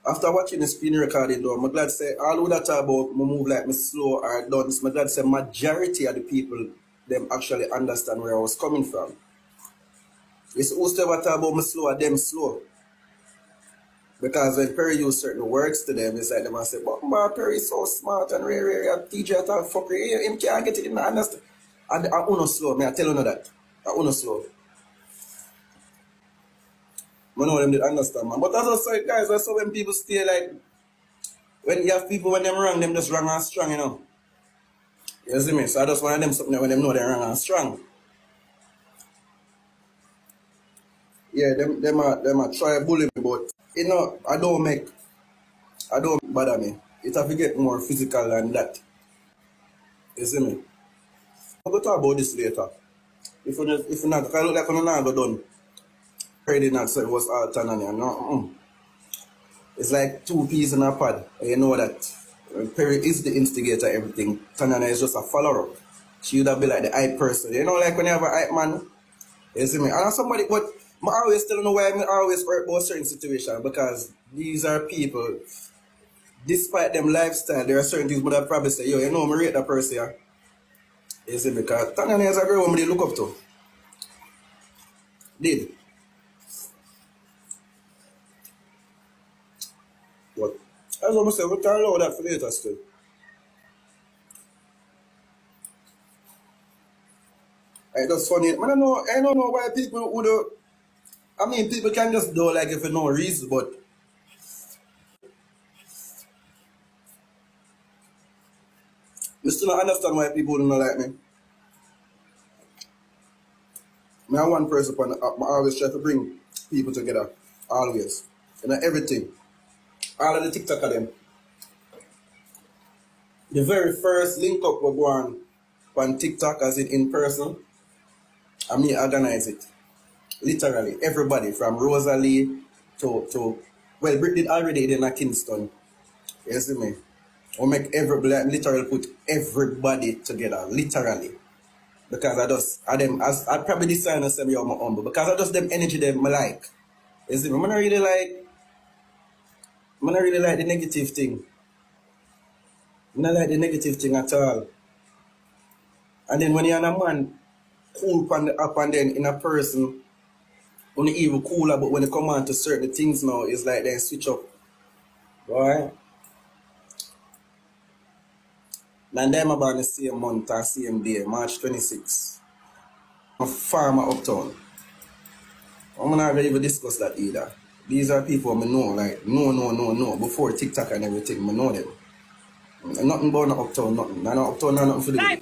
After watching the screen recording though, I'm glad to say all who that talk about me move like me slow or dance, I'm glad to say majority of the people them actually understand where I was coming from. It's who's ever talk about me slow or them slow. Because when Perry use certain words to them, it's like them and say, but man, Perry is so smart and rare, teacher talk fuckery, him can't get it, him not understand. And I uno slow, I tell you that. I uno slow. I know them did understand, man. But that's also, guys, that's how when people stay like, when you have people when them wrong, them just wrong and strong, you know. You see me? So I just want them something when them know they're wrong and strong. Yeah, them are try bully me, but you know, I don't bother me. It have to get more physical than that. You see me? I'll talk about this later. If you not, if I look like I'm not go done. Perry did not say it was all Tanannia. No, It's like two peas in a pod. And you know that Perry is the instigator of everything. Tanannia is just a follower. She would have been like the hype person. You know, like when you have a hype man, you see me? And I'm somebody, but I always still know why I always hurt about certain situations, because these are people, despite them lifestyle, there are certain things but I probably say, yo, you know, I rate that person, yeah? You see, because Tanannia is a girl who they look up to. Did. But as I say, we can allow that for later still. It's just funny. I don't know why people would do. I mean, people can just do like if for no reason, but I still don't understand why people don't like me. I'm one person, I always try to bring people together, always. You know, everything. All of the TikTok of them. The very first link up we go on TikTok as in person, and me organize it. Literally, everybody from Rosalie to well, Brit did already in a Kingston. You see me? We make literally put everybody together, literally. Because I probably decide to say me on my humble. Because I just them energy them I like. You see me? I don't really like the negative thing. I don't like the negative thing at all. And then when you're a man cool up and then in a person, when you even cooler, but when you come on to certain things now, it's like they switch up. Boy. And then I'm about the same month or same day, March 26. I'm a farmer uptown. I'm not going to even discuss that either. These are people I know, like, no. Before TikTok and everything, I know them. Nothing about no uptown, nothing. No uptown, nothing for the